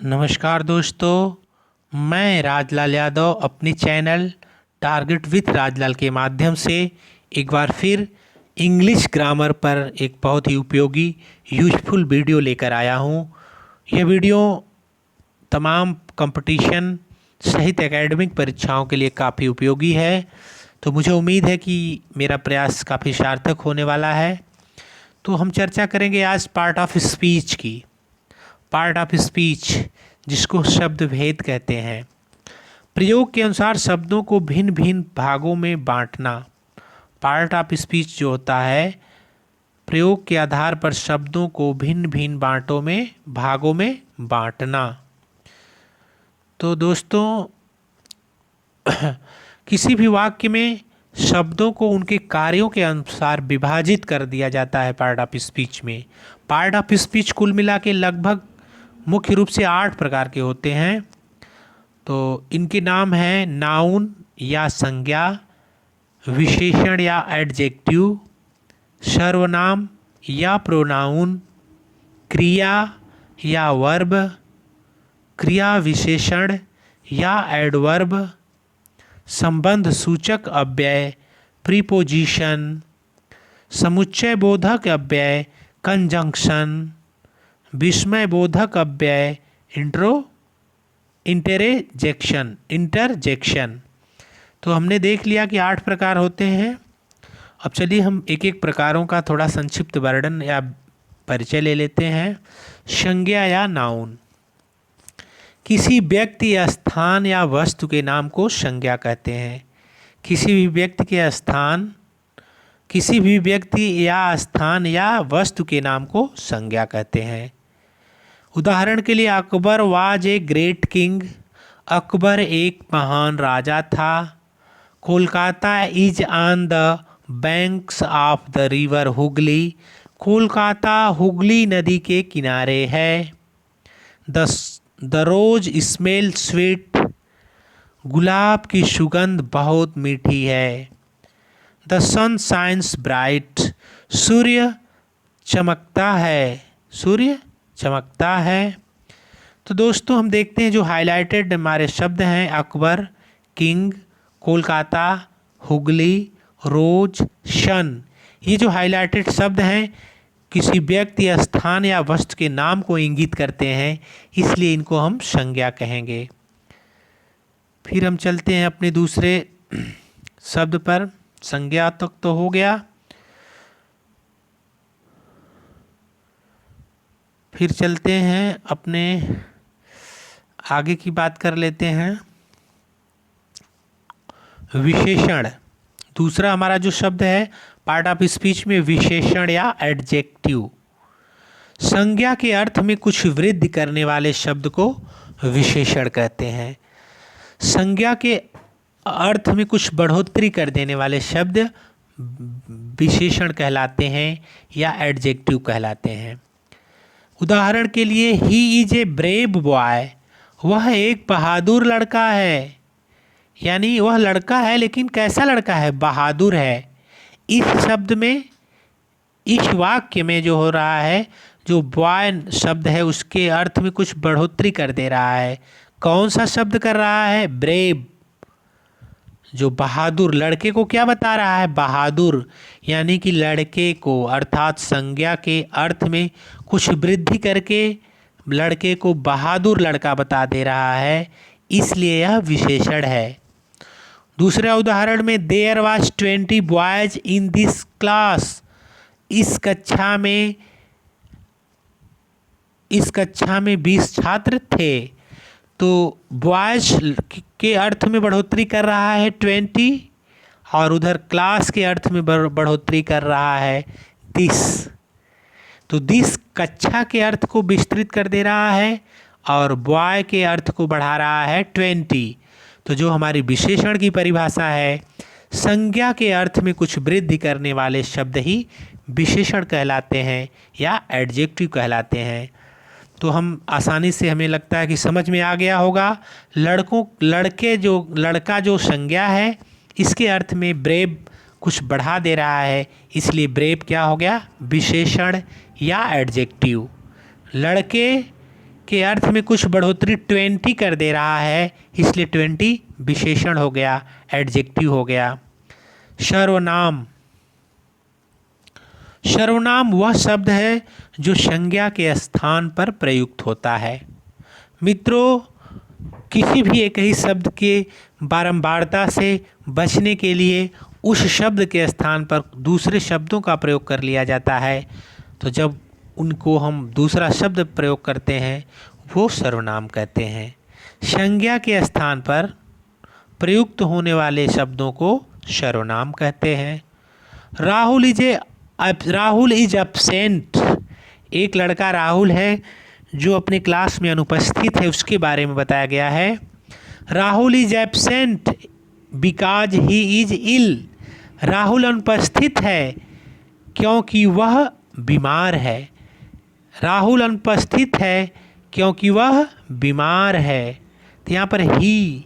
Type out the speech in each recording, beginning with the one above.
नमस्कार दोस्तों, मैं राजलाल यादव अपने चैनल टारगेट विथ राजलाल के माध्यम से एक बार फिर इंग्लिश ग्रामर पर एक बहुत ही उपयोगी यूज़फुल वीडियो लेकर आया हूँ। यह वीडियो तमाम कंपटीशन सहित एकेडमिक परीक्षाओं के लिए काफ़ी उपयोगी है, तो मुझे उम्मीद है कि मेरा प्रयास काफ़ी सार्थक होने वाला है। तो हम चर्चा करेंगे आज पार्ट ऑफ स्पीच की। पार्ट ऑफ स्पीच जिसको शब्द भेद कहते हैं। प्रयोग के अनुसार शब्दों को भिन्न भिन्न भागों में बांटना। पार्ट ऑफ स्पीच जो होता है, प्रयोग के आधार पर शब्दों को भिन्न भिन्न भागों में बांटना। तो दोस्तों किसी भी वाक्य में शब्दों को उनके कार्यों के अनुसार विभाजित कर दिया जाता है पार्ट ऑफ स्पीच में। पार्ट ऑफ स्पीच कुल मिला के लगभग मुख्य रूप से 8 प्रकार के होते हैं। तो इनके नाम हैं नाउन या संज्ञा, विशेषण या एडजेक्टिव, सर्वनाम या प्रोनाउन, क्रिया या वर्ब, क्रिया विशेषण या एडवर्ब, संबंध सूचक अव्यय प्रीपोजिशन, समुच्चय बोधक अव्यय कंजंक्शन, विस्मय बोधक अव्यय इंटरजेक्शन। तो हमने देख लिया कि 8 प्रकार होते हैं। अब चलिए हम एक एक प्रकारों का थोड़ा संक्षिप्त वर्णन या परिचय ले लेते हैं। संज्ञा या नाउन, किसी व्यक्ति या स्थान या वस्तु के नाम को संज्ञा कहते हैं। किसी भी व्यक्ति या स्थान या वस्तु के नाम को संज्ञा कहते हैं। उदाहरण के लिए Akbar was a great king, Akbar एक महान राजा था। Kolkata is on the banks of the river Hooghly, Kolkata Hooghly नदी के किनारे है। द रोज स्मेल स्वीट, गुलाब की सुगंध बहुत मीठी है। द सन शाइन्स ब्राइट, सूर्य चमकता है। तो दोस्तों हम देखते हैं जो हाइलाइटेड हमारे शब्द हैं अकबर, किंग, कोलकाता, हुगली, रोज, सन। ये जो हाइलाइटेड शब्द हैं किसी व्यक्ति, स्थान या वस्तु के नाम को इंगित करते हैं, इसलिए इनको हम संज्ञा कहेंगे। फिर हम चलते हैं अपने दूसरे शब्द पर। संज्ञा तक तो हो गया। फिर चलते हैं अपने आगे की बात कर लेते हैं। विशेषण, दूसरा हमारा जो शब्द है पार्ट ऑफ स्पीच में, विशेषण या एडजेक्टिव। संज्ञा के अर्थ में कुछ वृद्धि करने वाले शब्द को विशेषण कहते हैं। संज्ञा के अर्थ में कुछ बढ़ोतरी कर देने वाले शब्द विशेषण कहलाते हैं या एडजेक्टिव कहलाते हैं। उदाहरण के लिए he is a brave boy, वह एक बहादुर लड़का है। यानी वह लड़का है, लेकिन कैसा लड़का है? बहादुर है। इस शब्द में, इस वाक्य में जो हो रहा है, जो बॉय शब्द है उसके अर्थ में कुछ बढ़ोतरी कर दे रहा है। कौन सा शब्द कर रहा है? ब्रेव, जो बहादुर, लड़के को क्या बता रहा है? बहादुर। यानी कि लड़के को, अर्थात संज्ञा के अर्थ में कुछ वृद्धि करके लड़के को बहादुर लड़का बता दे रहा है, इसलिए यह विशेषण है। दूसरा उदाहरण में, there was 20 boys in this class, इस कक्षा में 20 छात्र थे। तो बॉयज के अर्थ में बढ़ोतरी कर रहा है 20, और उधर क्लास के अर्थ में बढ़ोतरी कर रहा है दिस। तो दिस कक्षा के अर्थ को विस्तृत कर दे रहा है और बॉय के अर्थ को बढ़ा रहा है 20। तो जो हमारी विशेषण की परिभाषा है, संज्ञा के अर्थ में कुछ वृद्धि करने वाले शब्द ही विशेषण कहलाते हैं या एडजेक्टिव कहलाते हैं। तो हम आसानी से, हमें लगता है कि समझ में आ गया होगा। लड़का जो संज्ञा है, इसके अर्थ में ब्रेव कुछ बढ़ा दे रहा है, इसलिए ब्रेव क्या हो गया? विशेषण या एडजेक्टिव। लड़के के अर्थ में कुछ बढ़ोतरी 20 कर दे रहा है, इसलिए 20 विशेषण हो गया, एडजेक्टिव हो गया। सर्वनाम, सर्वनाम वह शब्द है जो संज्ञा के स्थान पर प्रयुक्त होता है। मित्रों, किसी भी एक ही शब्द के बारंबारता से बचने के लिए उस शब्द के स्थान पर दूसरे शब्दों का प्रयोग कर लिया जाता है। तो जब उनको हम दूसरा शब्द प्रयोग करते हैं वो सर्वनाम कहते हैं। संज्ञा के स्थान पर प्रयुक्त होने वाले शब्दों को सर्वनाम कहते हैं। राहुल इज एब्सेंट, एक लड़का राहुल है जो अपने क्लास में अनुपस्थित है, उसके बारे में बताया गया है। Rahul is absent because he is ill, Rahul अनुपस्थित है क्योंकि वह बीमार है। राहुल अनुपस्थित है क्योंकि वह बीमार है। तो यहाँ पर ही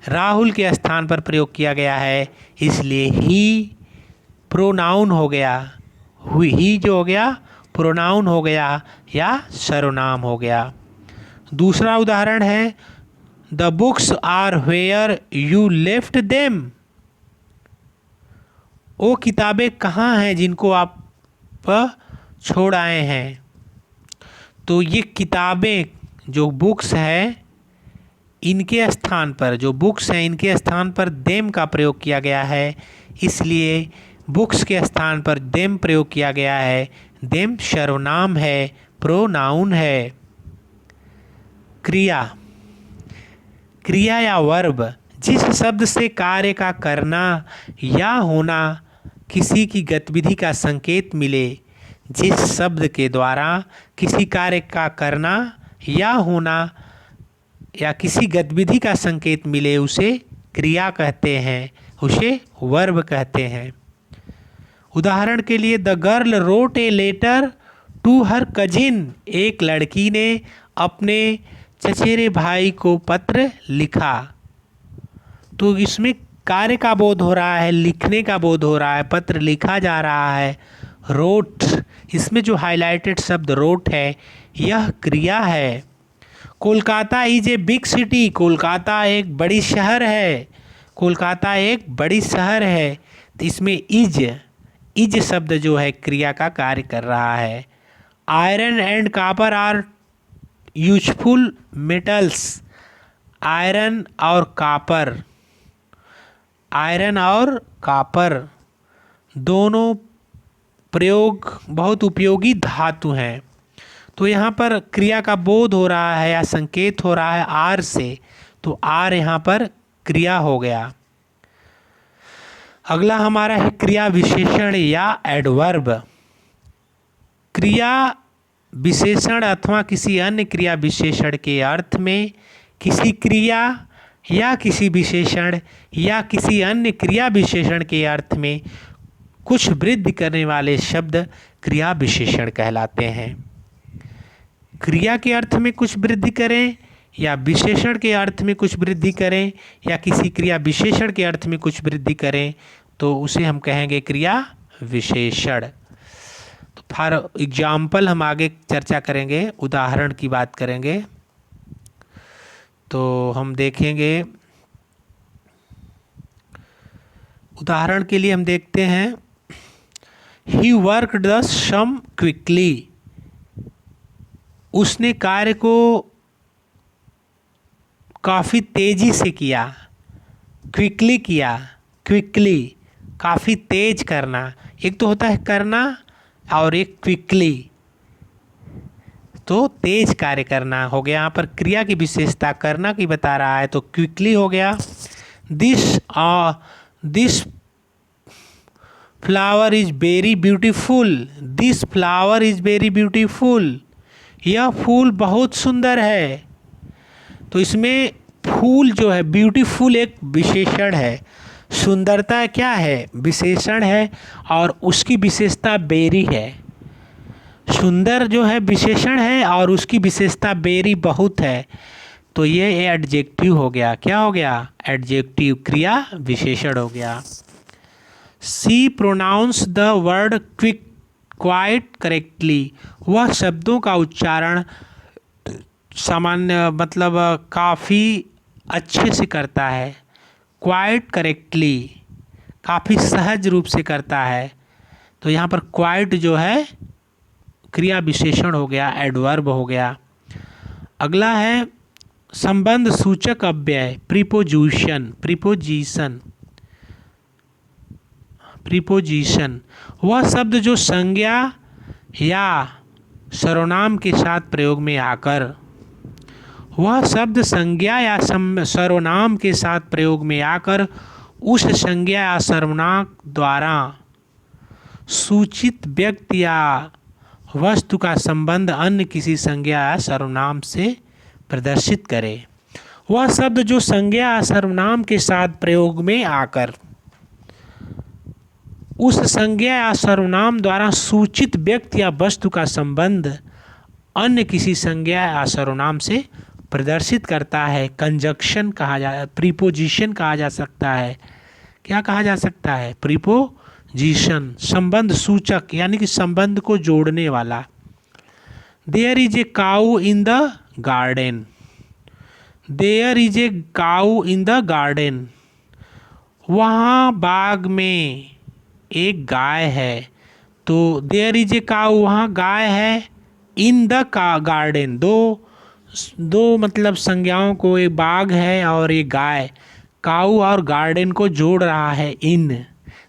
राहुल के स्थान पर प्रयोग किया गया है, इसलिए ही प्रोनाउन हो गया। ही जो हो गया प्रोनाउन हो गया या सर्वनाम हो गया। दूसरा उदाहरण है the books are where you left them, वो किताबें कहाँ हैं जिनको आप छोड़ आए हैं। तो ये किताबें जो बुक्स है इनके स्थान पर, जो बुक्स हैं इनके स्थान पर देम का प्रयोग किया गया है, इसलिए बुक्स के स्थान पर देम प्रयोग किया गया है। देम सर्वनाम है, प्रोनाउन है। क्रिया, क्रिया या वर्ब, जिस शब्द से कार्य का करना या होना किसी की गतिविधि का संकेत मिले, जिस शब्द के द्वारा किसी कार्य का करना या होना या किसी गतिविधि का संकेत मिले उसे क्रिया कहते हैं, उसे वर्ब कहते हैं। उदाहरण के लिए the girl wrote a letter to her cousin, एक लड़की ने अपने चचेरे भाई को पत्र लिखा। तो इसमें कार्य का बोध हो रहा है, लिखने का बोध हो रहा है, पत्र लिखा जा रहा है। रोट, इसमें जो हाईलाइटेड शब्द रोट है यह क्रिया है। Kolkata is a big city, Kolkata एक बड़ी शहर है, कोलकाता एक बड़ी शहर है। तो इसमें इज शब्द जो है क्रिया का कार्य कर रहा है। Iron and copper are useful metals, iron और कॉपर दोनों प्रयोग बहुत उपयोगी धातु हैं। तो यहाँ पर क्रिया का बोध हो रहा है या संकेत हो रहा है आर से, तो आर यहाँ पर क्रिया हो गया। अगला हमारा है क्रिया विशेषण या एडवर्ब। क्रिया विशेषण अथवा किसी अन्य क्रिया विशेषण के अर्थ में किसी क्रिया या किसी विशेषण या किसी अन्य क्रिया विशेषण के अर्थ में कुछ वृद्धि करने वाले शब्द क्रिया विशेषण कहलाते हैं। क्रिया के अर्थ में कुछ वृद्धि करें या विशेषण के अर्थ में कुछ वृद्धि करें या किसी क्रिया विशेषण के अर्थ में कुछ वृद्धि करें तो उसे हम कहेंगे क्रिया विशेषण। तो फॉर एग्जाम्पल हम आगे चर्चा करेंगे, उदाहरण की बात करेंगे। तो हम देखेंगे, उदाहरण के लिए हम देखते हैं he worked the sum quickly, उसने कार्य को काफ़ी तेज़ी से किया। क्विकली किया, क्विकली काफ़ी तेज करना, एक तो होता है करना और एक क्विकली, तो तेज कार्य करना हो गया। यहाँ पर क्रिया की विशेषता करना की बता रहा है तो क्विकली हो गया। This flower is very beautiful, this flower is very beautiful, यह फूल बहुत सुंदर है। तो इसमें फूल जो है ब्यूटीफुल एक विशेषण है, सुंदरता क्या है विशेषण है और उसकी विशेषता बेरी है। सुंदर जो है विशेषण है और उसकी विशेषता बेरी बहुत है, तो ये एडजेक्टिव हो गया। क्या हो गया? एडजेक्टिव, क्रिया विशेषण हो गया। See pronounce the word quite correctly, वह शब्दों का उच्चारण सामान्य मतलब काफ़ी अच्छे से करता है, क्वाइट करेक्टली, काफ़ी सहज रूप से करता है। तो यहाँ पर क्वाइट जो है क्रिया विशेषण हो गया, एडवर्ब हो गया। अगला है संबंध सूचक अव्यय, प्रीपोजिशन। प्रीपोजिशन वह शब्द जो संज्ञा या सर्वनाम के साथ प्रयोग में आकर, वह शब्द संज्ञा या सर्वनाम के साथ प्रयोग में आकर उस संज्ञा या सर्वनाम द्वारा सूचित व्यक्ति या वस्तु का संबंध अन्य किसी संज्ञा या सर्वनाम से प्रदर्शित करे। वह शब्द जो संज्ञा या सर्वनाम के साथ प्रयोग में आकर उस संज्ञा या सर्वनाम द्वारा सूचित व्यक्ति या वस्तु का संबंध अन्य किसी संज्ञा या सर्वनाम से प्रदर्शित करता है, कंजक्शन कहा जा, प्रीपोजिशन कहा जा सकता है। क्या कहा जा सकता है? प्रीपोजिशन, संबंध सूचक यानी कि संबंध को जोड़ने वाला। There is a cow in the garden, there is a cow in the garden, वहाँ बाग में एक गाय है। तो देयर इज ए काऊ, वहाँ गाय है, इन द गार्डन, दो मतलब संज्ञाओं को, एक बाग है और एक गाय, काऊ और गार्डन को जोड़ रहा है इन।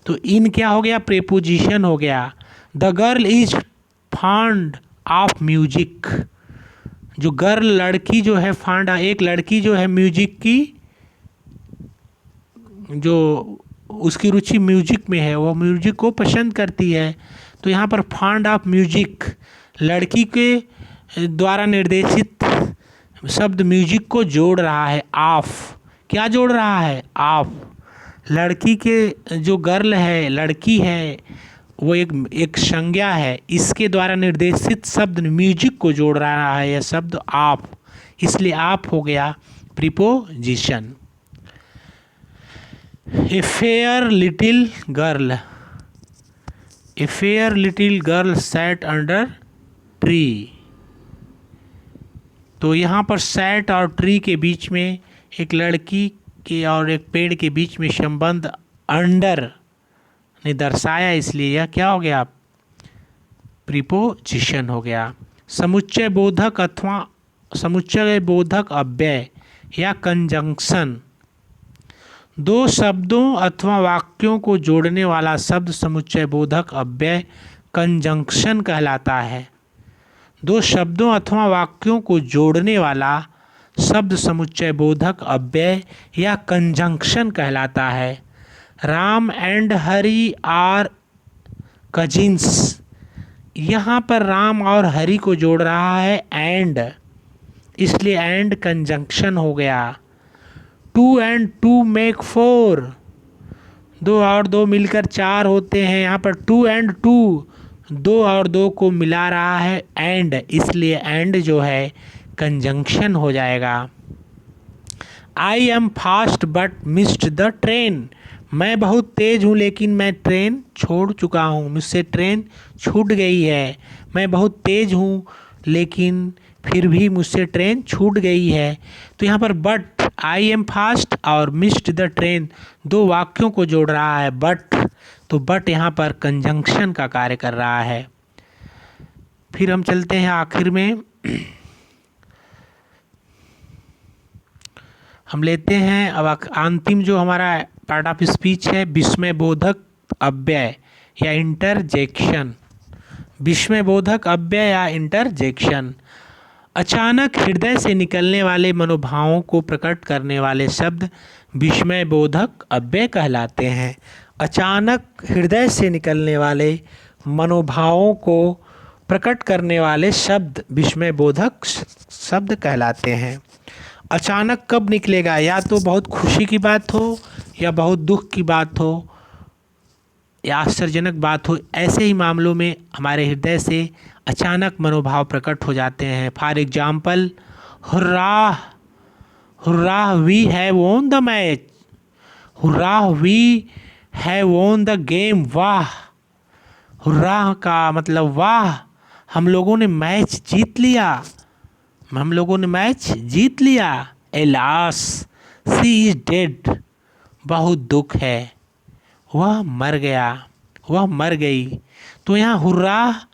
तो इन क्या हो गया? प्रीपोजिशन हो गया। The girl is fond of music, जो गर्ल लड़की जो है, फॉन्ड एक लड़की जो है म्यूजिक की, जो उसकी रुचि म्यूजिक में है, वो म्यूजिक को पसंद करती है। तो यहाँ पर फॉन्ड ऑफ म्यूजिक, लड़की के द्वारा निर्देशित शब्द म्यूजिक को जोड़ रहा है। ऑफ, क्या जोड़ रहा है? ऑफ। लड़की के जो गर्ल है, लड़की है, वो एक संज्ञा है, इसके द्वारा निर्देशित शब्द म्यूजिक को जोड़ रहा है यह शब्द ऑफ, इसलिए ऑफ हो गया preposition. A fair little girl, a fair little girl sat under tree. तो यहाँ पर सैट और ट्री के बीच में, एक लड़की के और एक पेड़ के बीच में संबंध अंडर ने दर्शाया, इसलिए यह क्या हो गया? प्रीपोजिशन हो गया। समुच्चय बोधक अथवा समुच्चय बोधक अव्यय या कंजंक्शन, दो शब्दों अथवा वाक्यों को जोड़ने वाला शब्द समुच्चय बोधक अव्यय कंजंक्शन कहलाता है। दो शब्दों अथवा वाक्यों को जोड़ने वाला शब्द समुच्चय बोधक अव्यय या कंजंक्शन कहलाता है। Ram and Hari are cousins, यहाँ पर राम और हरि को जोड़ रहा है एंड, इसलिए एंड कंजंक्शन हो गया। 2 and 2 make 4, 2 और 2 मिलकर 4 होते हैं। यहाँ पर 2 and 2, 2 और 2 को मिला रहा है एंड, इसलिए एंड जो है कंजंक्शन हो जाएगा। I am fast but missed the train, मैं बहुत तेज़ हूँ लेकिन मैं ट्रेन छोड़ चुका हूँ, मुझसे ट्रेन छूट गई है। मैं बहुत तेज़ हूँ लेकिन फिर भी मुझसे ट्रेन छूट गई है। तो यहाँ पर बट, आई एम फास्ट और मिस्ड द ट्रेन, दो वाक्यों को जोड़ रहा है बट, तो बट यहाँ पर कंजंक्शन का कार्य कर रहा है। फिर हम चलते हैं आखिर में, हम लेते हैं अब अंतिम जो हमारा पार्ट ऑफ स्पीच है, विस्मय बोधक अव्यय या इंटरजेक्शन। विस्मय बोधक अव्यय या इंटरजेक्शन, अचानक हृदय से निकलने वाले मनोभावों को प्रकट करने वाले शब्द विस्मय बोधक अव्यय कहलाते हैं। अचानक हृदय से निकलने वाले मनोभावों को प्रकट करने वाले शब्द विस्मय बोधक शब्द कहलाते हैं। अचानक कब निकलेगा? या तो बहुत खुशी की बात हो या बहुत दुख की बात हो या आश्चर्यजनक बात हो, ऐसे ही मामलों में हमारे हृदय से अचानक मनोभाव प्रकट हो जाते हैं। For example, hurrah, hurrah we have won the match, hurrah we have won the game, वाह। हुर्राह का मतलब वाह, हम लोगों ने मैच जीत लिया, हम लोगों ने मैच जीत लिया। एलास सी इज डेड, बहुत दुख है, वह मर गया, वह मर गई। तो यहाँ हुर्रा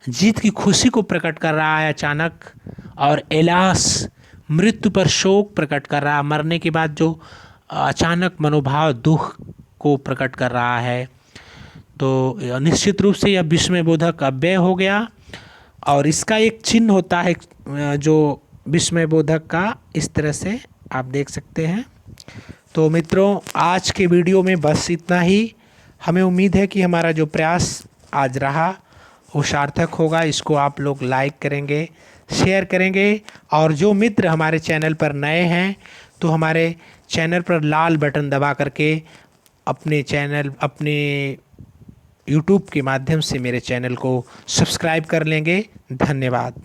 जीत की खुशी को प्रकट कर रहा है अचानक, और एलास मृत्यु पर शोक प्रकट कर रहा है, मरने के बाद जो अचानक मनोभाव दुख को प्रकट कर रहा है। तो निश्चित रूप से यह विस्मय बोधक अव्यय हो गया, और इसका एक चिन्ह होता है जो विस्मय बोधक का, इस तरह से आप देख सकते हैं। तो मित्रों, आज के वीडियो में बस इतना ही। हमें उम्मीद है कि हमारा जो प्रयास आज रहा वो सार्थक होगा। इसको आप लोग लाइक करेंगे, शेयर करेंगे, और जो मित्र हमारे चैनल पर नए हैं तो हमारे चैनल पर लाल बटन दबा करके अपने यूट्यूब के माध्यम से मेरे चैनल को सब्सक्राइब कर लेंगे। धन्यवाद।